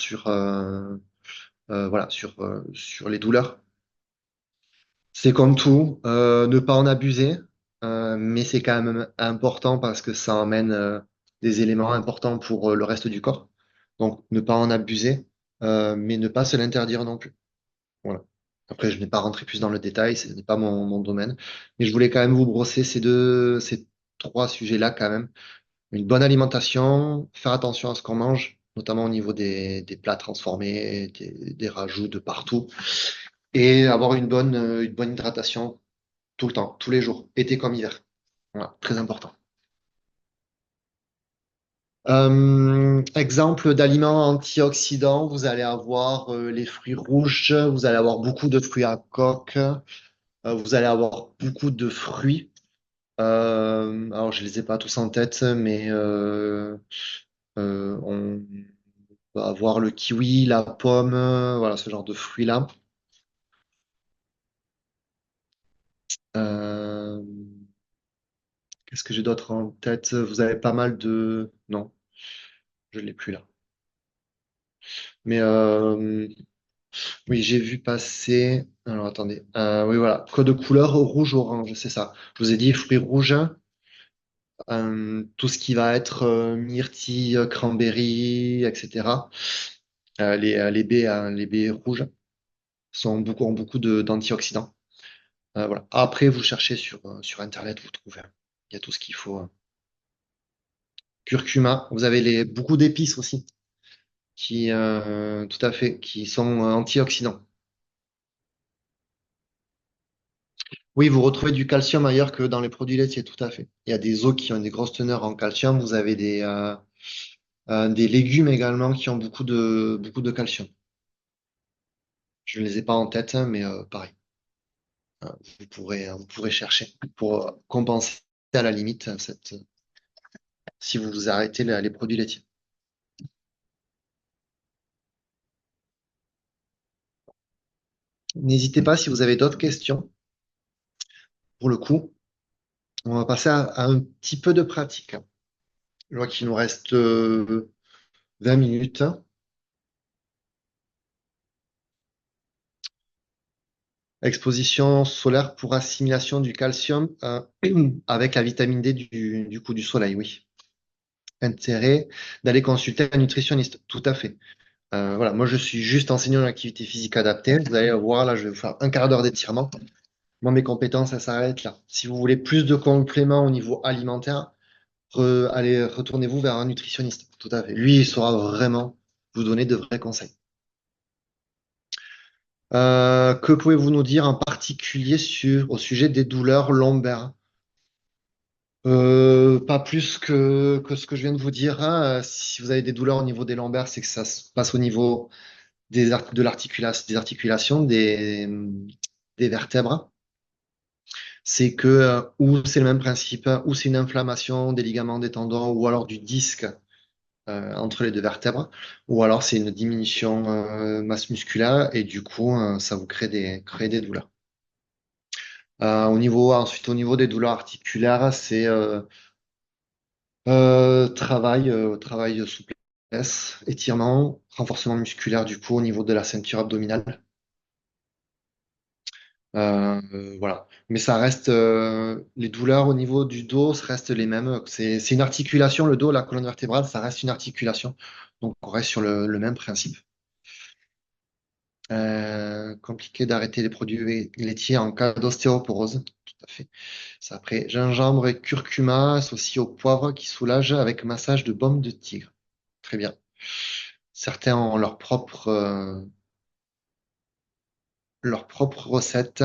voilà, sur les douleurs. C'est comme tout, ne pas en abuser, mais c'est quand même important parce que ça emmène des éléments importants pour le reste du corps. Donc, ne pas en abuser, mais ne pas se l'interdire non plus. Voilà. Après, je n'ai pas rentré plus dans le détail, ce n'est pas mon domaine, mais je voulais quand même vous brosser ces trois sujets-là quand même. Une bonne alimentation, faire attention à ce qu'on mange, notamment au niveau des plats transformés, des rajouts de partout, et avoir une bonne hydratation tout le temps, tous les jours, été comme hiver. Voilà, très important. Exemple d'aliments antioxydants, vous allez avoir les fruits rouges, vous allez avoir beaucoup de fruits à coque, vous allez avoir beaucoup de fruits. Alors, je les ai pas tous en tête, mais on va avoir le kiwi, la pomme, voilà, ce genre de fruits-là. Euh, Qu'est-ce que j'ai d'autre en tête? Vous avez pas mal de... Non, je l'ai plus là. Mais oui, j'ai vu passer... Alors, attendez. Oui, voilà. Code de couleur rouge-orange, c'est ça. Je vous ai dit fruits rouges. Tout ce qui va être myrtille, cranberry, etc. Les baies rouges ont beaucoup d'antioxydants. Voilà. Après, vous cherchez sur Internet, vous trouvez. Il y a tout ce qu'il faut. Curcuma, vous avez beaucoup d'épices aussi, tout à fait, qui sont antioxydants. Oui, vous retrouvez du calcium ailleurs que dans les produits laitiers, tout à fait. Il y a des œufs qui ont des grosses teneurs en calcium. Vous avez des légumes également qui ont beaucoup de calcium. Je ne les ai pas en tête, hein, mais pareil. Vous pourrez chercher pour compenser à la limite si vous vous arrêtez les produits laitiers. N'hésitez pas si vous avez d'autres questions. Pour le coup, on va passer à un petit peu de pratique. Je vois qu'il nous reste 20 minutes. Exposition solaire pour assimilation du calcium avec la vitamine D du coup du soleil, oui. Intérêt d'aller consulter un nutritionniste, tout à fait. Voilà, moi je suis juste enseignant en activité physique adaptée. Vous allez voir, là, je vais vous faire un quart d'heure d'étirement. Moi, mes compétences, ça s'arrête là. Si vous voulez plus de compléments au niveau alimentaire, allez, retournez-vous vers un nutritionniste. Tout à fait. Lui, il saura vraiment vous donner de vrais conseils. Que pouvez-vous nous dire en particulier au sujet des douleurs lombaires? Pas plus que ce que je viens de vous dire, hein. Si vous avez des douleurs au niveau des lombaires, c'est que ça se passe au niveau de l'articulation, des articulations, des vertèbres. C'est que ou c'est le même principe, ou c'est une inflammation des ligaments, des tendons, ou alors du disque entre les deux vertèbres, ou alors c'est une diminution masse musculaire et du coup ça vous crée des douleurs. Ensuite, au niveau des douleurs articulaires, c'est travail de souplesse, étirement, renforcement musculaire du coup au niveau de la ceinture abdominale. Voilà. Mais ça reste, les douleurs au niveau du dos restent les mêmes. C'est une articulation, le dos, la colonne vertébrale, ça reste une articulation. Donc on reste sur le même principe. Compliqué d'arrêter les produits laitiers en cas d'ostéoporose. Tout à fait. C'est après gingembre et curcuma associés au poivre qui soulage avec massage de baume de tigre. Très bien. Certains ont leur propre recette.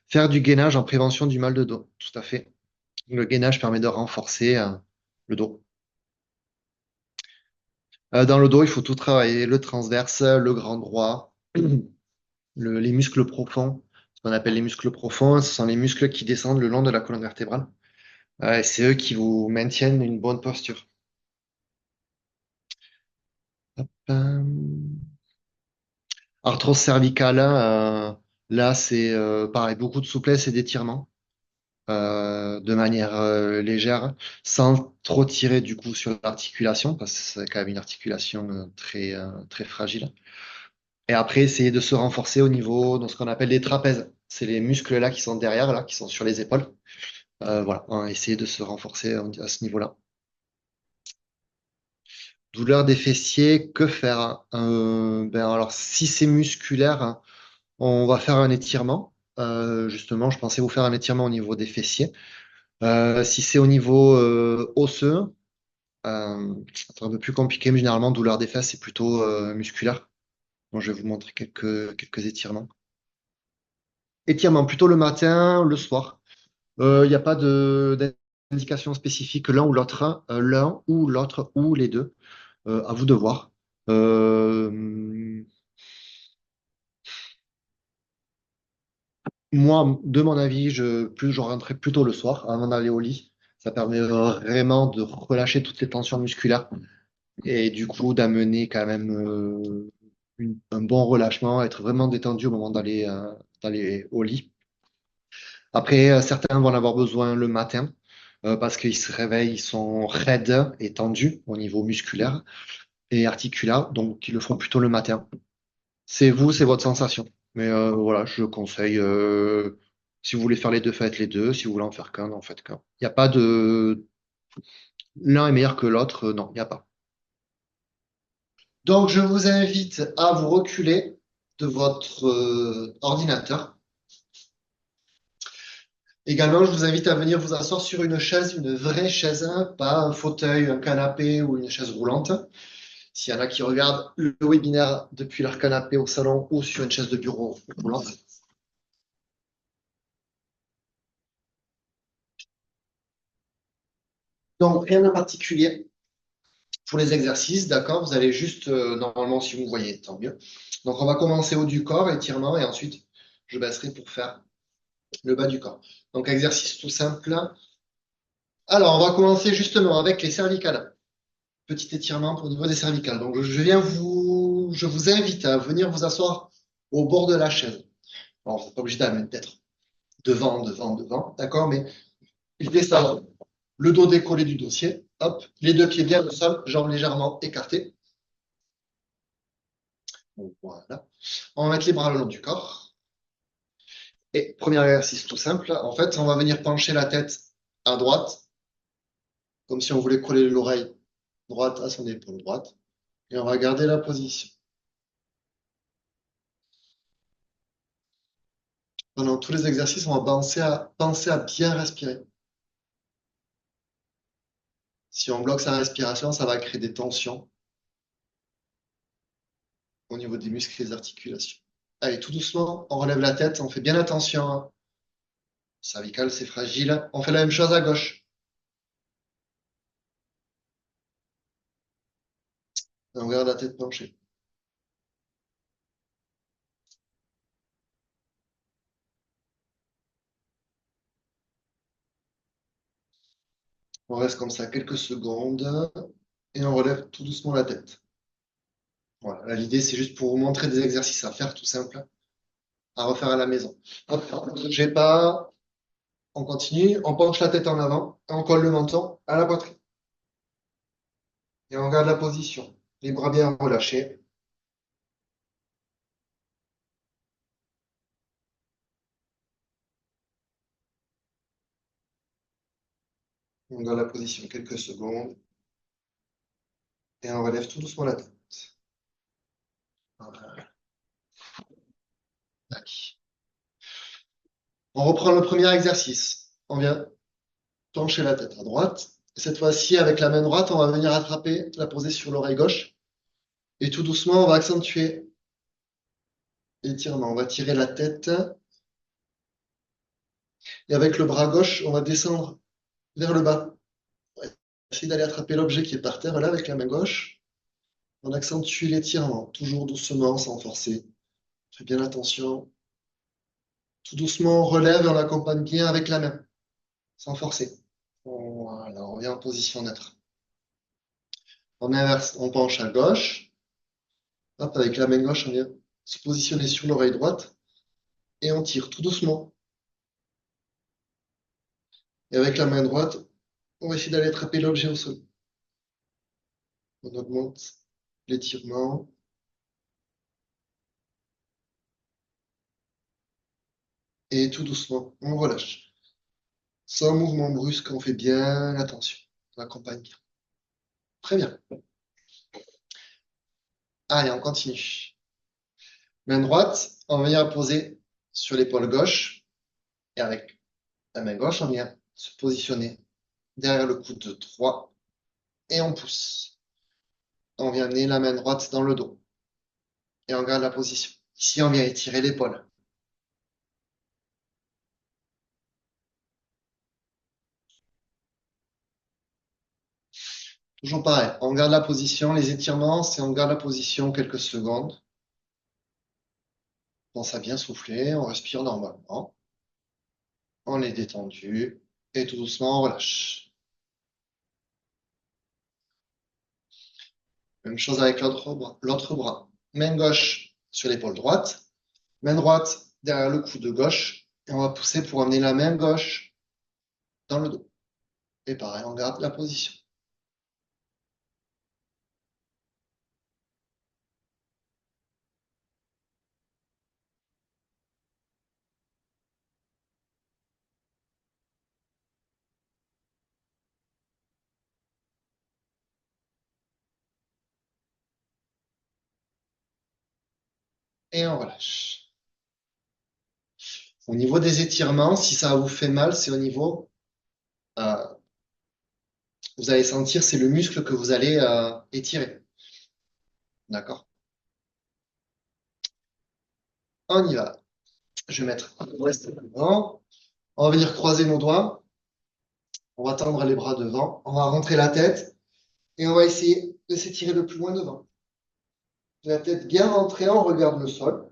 Faire du gainage en prévention du mal de dos. Tout à fait. Le gainage permet de renforcer le dos. Dans le dos, il faut tout travailler, le transverse, le grand droit, les muscles profonds. Ce qu'on appelle les muscles profonds, ce sont les muscles qui descendent le long de la colonne vertébrale. Et c'est eux qui vous maintiennent une bonne posture. Hop, arthrose cervicale, là, c'est pareil, beaucoup de souplesse et d'étirement de manière légère, sans trop tirer du coup sur l'articulation, parce que c'est quand même une articulation très fragile. Et après, essayer de se renforcer au niveau de ce qu'on appelle les trapèzes. C'est les muscles là qui sont derrière, là, qui sont sur les épaules. Voilà, hein, essayer de se renforcer à ce niveau-là. Douleur des fessiers, que faire? Ben alors, si c'est musculaire, on va faire un étirement. Justement, je pensais vous faire un étirement au niveau des fessiers. Si c'est au niveau osseux, c'est un peu plus compliqué, mais généralement, douleur des fesses, c'est plutôt musculaire. Donc, je vais vous montrer quelques étirements. Étirement plutôt le matin, le soir. Il n'y a pas d'indication spécifique l'un ou l'autre ou les deux. À vous de voir. Euh, moi, de mon avis, je rentrais plutôt le soir avant d'aller au lit. Ça permet vraiment de relâcher toutes les tensions musculaires et du coup d'amener quand même un bon relâchement, être vraiment détendu au moment d'aller au lit. Après, certains vont en avoir besoin le matin parce qu'ils se réveillent, ils sont raides et tendus au niveau musculaire et articulaire, donc ils le font plutôt le matin. C'est vous, c'est votre sensation. Mais voilà, je conseille, si vous voulez faire les deux, faites les deux. Si vous voulez en faire qu'un, en faites qu'un. Il n'y a pas de... L'un est meilleur que l'autre, non, il n'y a pas. Donc, je vous invite à vous reculer de votre ordinateur. Également, je vous invite à venir vous asseoir sur une chaise, une vraie chaise, hein, pas un fauteuil, un canapé ou une chaise roulante. S'il y en a qui regardent le webinaire depuis leur canapé au salon ou sur une chaise de bureau roulante. Donc, rien de particulier pour les exercices, d'accord? Vous allez juste, normalement, si vous voyez, tant mieux. Donc, on va commencer haut du corps, étirement, et ensuite, je baisserai pour faire le bas du corps. Donc, exercice tout simple. Alors, on va commencer justement avec les cervicales. Petit étirement au niveau des cervicales. Donc, je vous invite à venir vous asseoir au bord de la chaise. Alors, vous n'êtes pas obligé d'être devant, d'accord? Mais l'idée, c'est d'avoir le dos décollé du dossier, hop, les deux pieds bien au sol, jambes légèrement écartées. Donc, voilà. On va mettre les bras le long du corps. Et premier exercice tout simple, en fait, on va venir pencher la tête à droite, comme si on voulait coller l'oreille droite à son épaule droite. Et on va garder la position. Pendant tous les exercices, on va penser à bien respirer. Si on bloque sa respiration, ça va créer des tensions au niveau des muscles et des articulations. Allez, tout doucement, on relève la tête, on fait bien attention, hein. Cervical, c'est fragile. On fait la même chose à gauche. On garde la tête penchée. On reste comme ça quelques secondes et on relève tout doucement la tête. Voilà. Là, l'idée, c'est juste pour vous montrer des exercices à faire tout simple, à refaire à la maison. Hop, j'ai pas. On continue, on penche la tête en avant, on colle le menton à la poitrine. Et on garde la position. Les bras bien relâchés. On garde la position quelques secondes et on relève tout doucement la tête. Voilà. Tac. On reprend le premier exercice. On vient pencher la tête à droite. Et cette fois-ci, avec la main droite, on va venir attraper, la poser sur l'oreille gauche. Et tout doucement, on va accentuer l'étirement. On va tirer la tête. Et avec le bras gauche, on va descendre vers le bas. On va essayer d'aller attraper l'objet qui est par terre, là, avec la main gauche. On accentue l'étirement, toujours doucement, sans forcer. Fais bien attention. Tout doucement, on relève et on accompagne bien avec la main, sans forcer. Voilà, on revient en position neutre. On inverse, on penche à gauche. Hop, avec la main gauche, on vient se positionner sur l'oreille droite et on tire tout doucement. Et avec la main droite, on va essayer d'aller attraper l'objet au sol. On augmente l'étirement. Et tout doucement, on relâche. Sans mouvement brusque, on fait bien attention. On accompagne bien. Très bien. Allez, on continue. Main droite, on va venir poser sur l'épaule gauche. Et avec la main gauche, on vient se positionner derrière le coude droit. Et on pousse. On vient amener la main droite dans le dos. Et on garde la position. Ici, on vient étirer l'épaule. Toujours pareil. On garde la position. Les étirements, c'est on garde la position quelques secondes. On pense à bien souffler. On respire normalement. On est détendu. Et tout doucement, on relâche. Même chose avec l'autre bras. L'autre bras. Main gauche sur l'épaule droite. Main droite derrière le coude gauche. Et on va pousser pour amener la main gauche dans le dos. Et pareil, on garde la position. Et on relâche. Au niveau des étirements, si ça vous fait mal, c'est au niveau, euh, vous allez sentir, c'est le muscle que vous allez étirer. D'accord? On y va. Je vais mettre un reste devant. On va venir croiser nos doigts. On va tendre les bras devant. On va rentrer la tête et on va essayer de s'étirer le plus loin devant. La tête bien rentrée, on regarde le sol.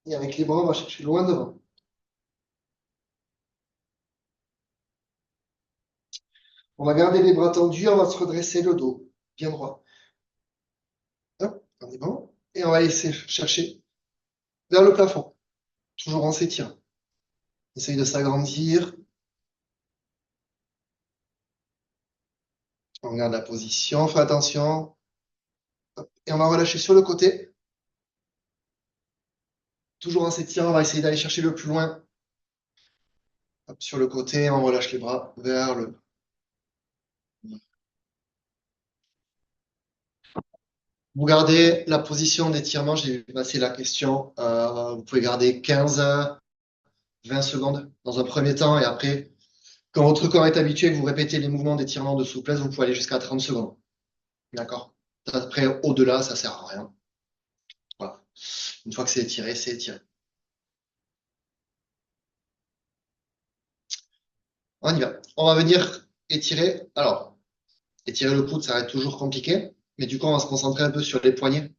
Et avec les bras, on va chercher loin devant. On va garder les bras tendus, on va se redresser le dos, bien droit. Hop, on est bon. Et on va essayer de chercher vers le plafond, toujours en s'étirant. Essaye de s'agrandir. On regarde la position, fais attention. Hop. Et on va relâcher sur le côté. Toujours en s'étirant, on va essayer d'aller chercher le plus loin. Hop, sur le côté, on relâche les bras vers le bas. Vous gardez la position d'étirement, j'ai vu passer la question. Vous pouvez garder 15, 20 secondes dans un premier temps et après, quand votre corps est habitué, que vous répétez les mouvements d'étirement de souplesse, vous pouvez aller jusqu'à 30 secondes. D'accord? Après, au-delà, ça sert à rien. Voilà. Une fois que c'est étiré, c'est étiré. On y va. On va venir étirer. Alors, étirer le coude, ça va être toujours compliqué, mais du coup, on va se concentrer un peu sur les poignets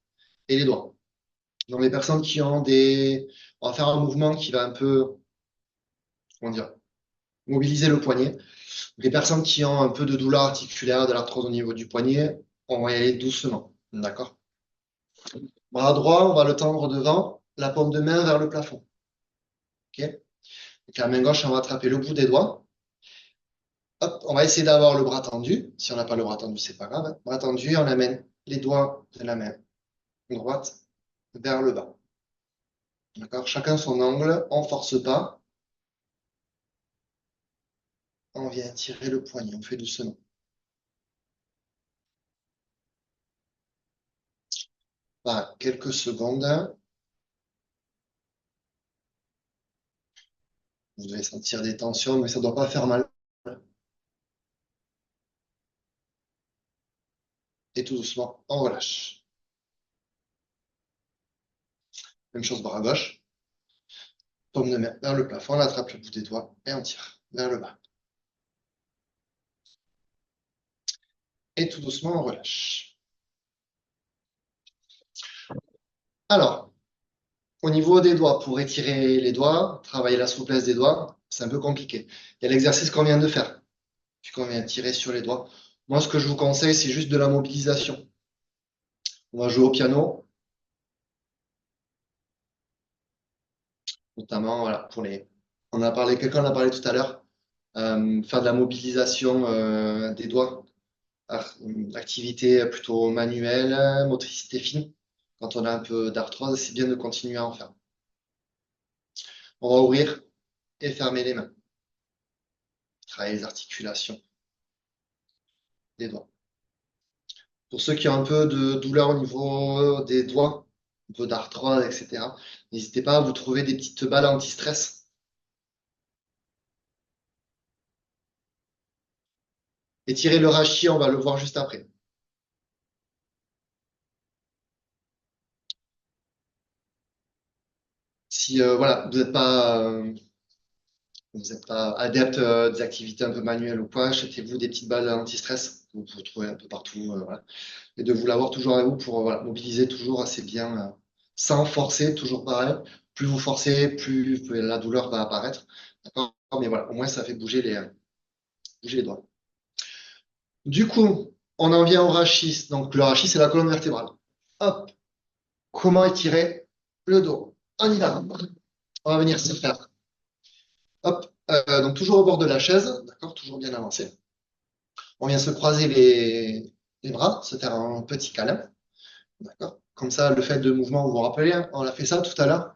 et les doigts. Donc, les personnes qui ont des. On va faire un mouvement qui va un peu, comment dire, mobiliser le poignet. Les personnes qui ont un peu de douleur articulaire, de l'arthrose au niveau du poignet, on va y aller doucement. D'accord? Bras droit, on va le tendre devant, la paume de main vers le plafond. Ok? Donc, la main gauche, on va attraper le bout des doigts. Hop, on va essayer d'avoir le bras tendu. Si on n'a pas le bras tendu, c'est pas grave, hein. Bras tendu, on amène les doigts de la main droite vers le bas. D'accord? Chacun son angle, on force pas. On vient tirer le poignet, on fait doucement. Voilà, quelques secondes. Vous devez sentir des tensions, mais ça ne doit pas faire mal. Et tout doucement, on relâche. Même chose bras gauche. Paume de main vers le plafond, on attrape le bout des doigts et on tire vers le bas. Et tout doucement, on relâche. Alors, au niveau des doigts, pour étirer les doigts, travailler la souplesse des doigts, c'est un peu compliqué. Il y a l'exercice qu'on vient de faire, puisqu'on vient de tirer sur les doigts. Moi, ce que je vous conseille, c'est juste de la mobilisation. On va jouer au piano, notamment voilà, pour les. On a parlé, quelqu'un en a parlé tout à l'heure, faire de la mobilisation des doigts, activité plutôt manuelle, motricité fine. Quand on a un peu d'arthrose, c'est bien de continuer à en faire. On va ouvrir et fermer les mains, travailler les articulations des doigts. Pour ceux qui ont un peu de douleur au niveau des doigts, un peu d'arthrose, etc., n'hésitez pas à vous trouver des petites balles anti-stress. Étirer le rachis, on va le voir juste après. Si voilà, vous n'êtes pas adepte des activités un peu manuelles ou quoi, achetez-vous des petites balles anti-stress. Vous pouvez trouver un peu partout. Voilà. Et de vous l'avoir toujours avec vous pour voilà, mobiliser toujours assez bien, sans forcer, toujours pareil. Plus vous forcez, plus la douleur va apparaître. D'accord? Mais voilà, au moins ça fait bouger les doigts. Du coup, on en vient au rachis. Donc le rachis, c'est la colonne vertébrale. Hop, comment étirer le dos? On y va. On va venir se faire. Hop, donc toujours au bord de la chaise, d'accord? Toujours bien avancé. On vient se croiser les bras, se faire un petit câlin, d'accord? Comme ça, le fait de mouvement, vous vous rappelez, hein, on a fait ça tout à l'heure.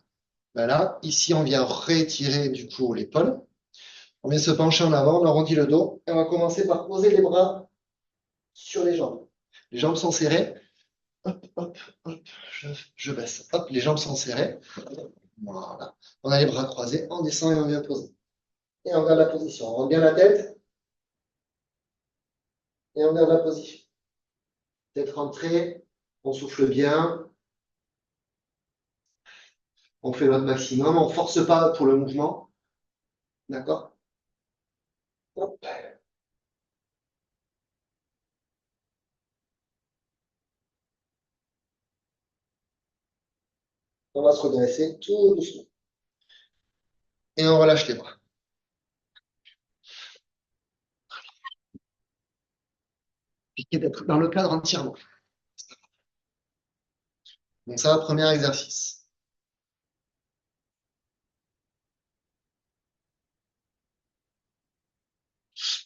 Ben là, ici, on vient rétirer du coup l'épaule. On vient se pencher en avant, on arrondit le dos et on va commencer par poser les bras sur les jambes. Les jambes sont serrées. Hop, hop, hop, je baisse. Hop, les jambes sont serrées. Voilà. On a les bras croisés, on descend et on vient poser. Et on garde la position. On rentre bien la tête et on garde la position. Tête rentrée, on souffle bien, on fait notre maximum, on ne force pas pour le mouvement. D'accord? Hop. On va se redresser tout doucement. Et on relâche les bras. Piquer d'être dans le cadre entièrement. Donc ça, premier exercice.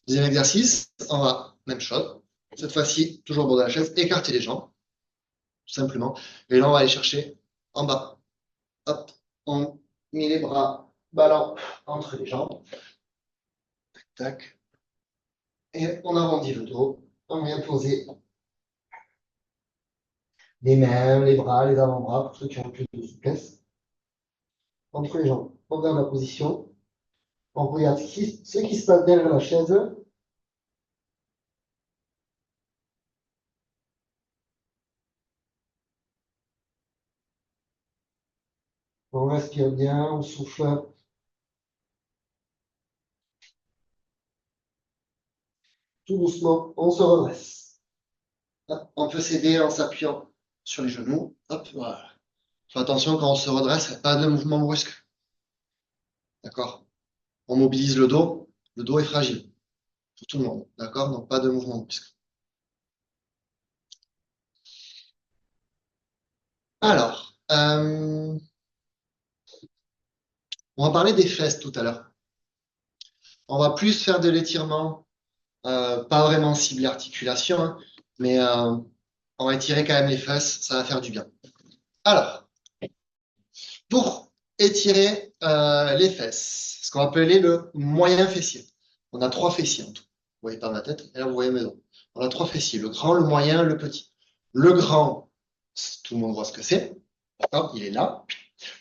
Deuxième exercice, on va, même chose. Cette fois-ci, toujours au bord de la chaise, écarter les jambes, tout simplement. Et là, on va aller chercher en bas. Hop, on met les bras ballants entre les jambes. Tac. Et on arrondit le dos. On vient poser les mains, les bras, les avant-bras, pour ceux qui ont plus de souplesse, entre les jambes. On garde la position. On regarde ce qui se passe derrière la chaise. On respire bien, on souffle tout doucement, on se redresse. Hop, on peut s'aider en s'appuyant sur les genoux. Hop, voilà. Fais attention quand on se redresse, pas de mouvement brusque. D'accord? On mobilise le dos. Le dos est fragile pour tout le monde. D'accord? Donc pas de mouvement brusque. Alors, on va parler des fesses tout à l'heure. On va plus faire de l'étirement, pas vraiment cibler l'articulation, hein, mais on va étirer quand même les fesses, ça va faire du bien. Alors, pour étirer les fesses, ce qu'on va appeler le moyen fessier. On a trois fessiers en tout. Vous voyez pas ma tête, et là vous voyez mes doigts. On a trois fessiers, le grand, le moyen, le petit. Le grand, tout le monde voit ce que c'est. D'accord? Il est là.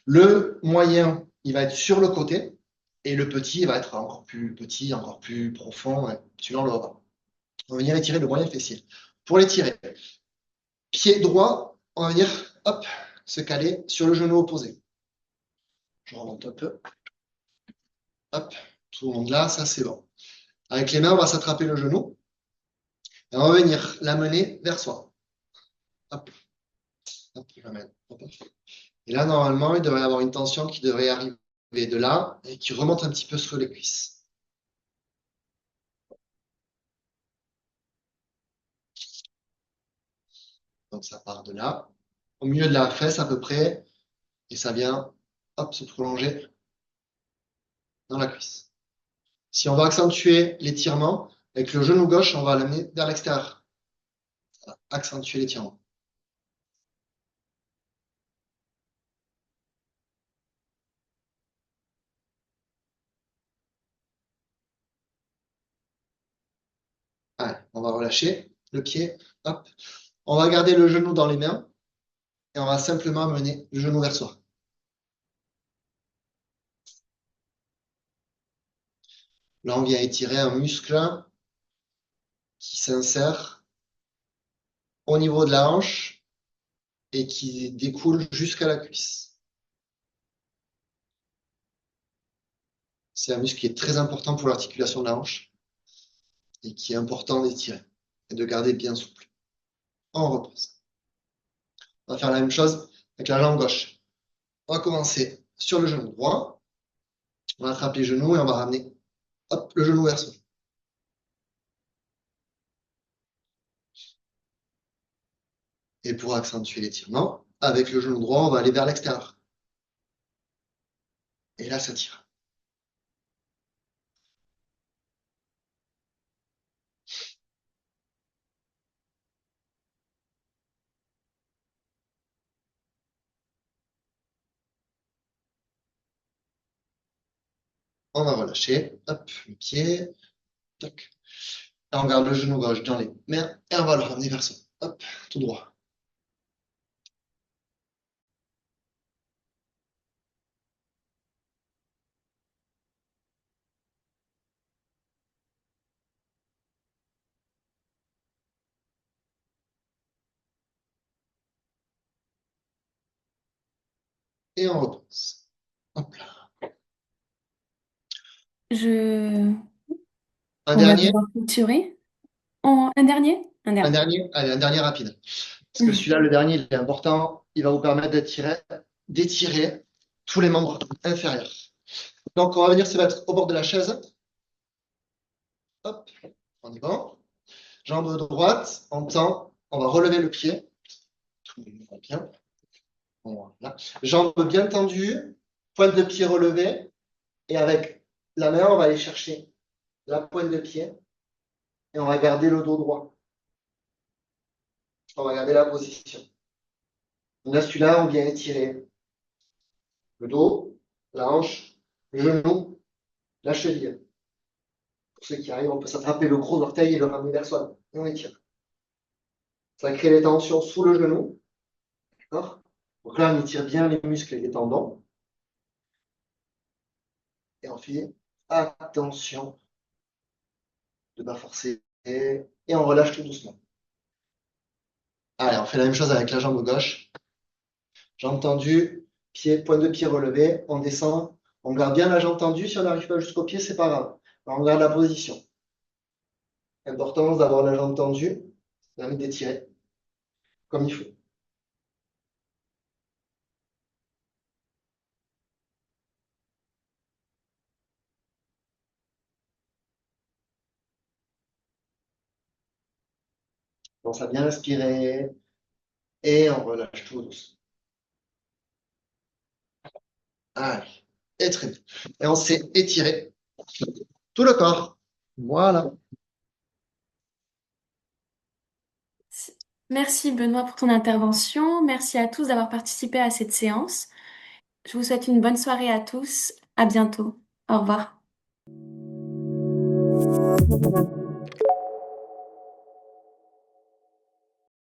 Le moyen, il va être sur le côté. Et le petit, il va être encore plus petit, encore plus profond. Ouais. Celui-là, on le voit pas. On va venir étirer le moyen fessier. Pour l'étirer, pied droit, on va venir, hop, se caler sur le genou opposé. Je remonte un peu. Hop, tout le monde là, ça c'est bon. Avec les mains, on va s'attraper le genou et on va venir l'amener vers soi. Hop, hop, je l'amène. Hop, hop. Et là, normalement, il devrait y avoir une tension qui devrait arriver de là et qui remonte un petit peu sur les cuisses. Donc ça part de là, au milieu de la fesse à peu près, et ça vient, hop, se prolonger dans la cuisse. Si on va accentuer l'étirement, avec le genou gauche, on va l'amener vers l'extérieur. Accentuer l'étirement. Allez, on va relâcher le pied. Hop. On va garder le genou dans les mains et on va simplement amener le genou vers soi. Là, on vient étirer un muscle qui s'insère au niveau de la hanche et qui découle jusqu'à la cuisse. C'est un muscle qui est très important pour l'articulation de la hanche et qui est important d'étirer et de garder bien souple. On repose. On va faire la même chose avec la jambe gauche. On va commencer sur le genou droit. On va attraper le genou et on va ramener hop, le genou vers soi. Et pour accentuer l'étirement, avec le genou droit, on va aller vers l'extérieur. Et là, ça tire. On va relâcher. Hop, le pied. Tac. Et on garde le genou gauche dans les mains et on va le ramener vers soi. Hop, tout droit. Et on repose. Hop là. Je... Un On va dernier, devoir clôturer. Un dernier? Un un dernier. dernier, allez, un dernier rapide. Parce que celui-là, le dernier, il est important. Il va vous permettre d'étirer tous les membres inférieurs. Donc, on va venir se mettre au bord de la chaise. Hop, on est bon. Jambe droite, on tend, on va relever le pied. Tout le monde va bien. Voilà. Jambes bien tendues, pointe de pied relevée. Et avec la main, on va aller chercher la pointe de pied et on va garder le dos droit. On va garder la position. Donc là, celui-là, on vient étirer le dos, la hanche, le genou, la cheville. Pour ceux qui arrivent, on peut s'attraper le gros orteil et le ramener vers soi. Et on étire. Ça crée les tensions sous le genou. D'accord? Donc là, on étire bien les muscles et les tendons. Et on fait attention de ne pas forcer. Et on relâche tout doucement. Allez, on fait la même chose avec la jambe gauche. Jambe tendue, pied, pointe de pied relevé. On descend. On garde bien la jambe tendue. Si on n'arrive pas jusqu'au pied, c'est pas grave. On garde la position. Importance d'avoir la jambe tendue. Ça permet d'étirer comme il faut. On commence à bien respirer. Et on relâche tout doucement. Allez. Et très bien. Et on s'est étiré tout le corps. Voilà. Merci Benoît pour ton intervention. Merci à tous d'avoir participé à cette séance. Je vous souhaite une bonne soirée à tous. À bientôt. Au revoir.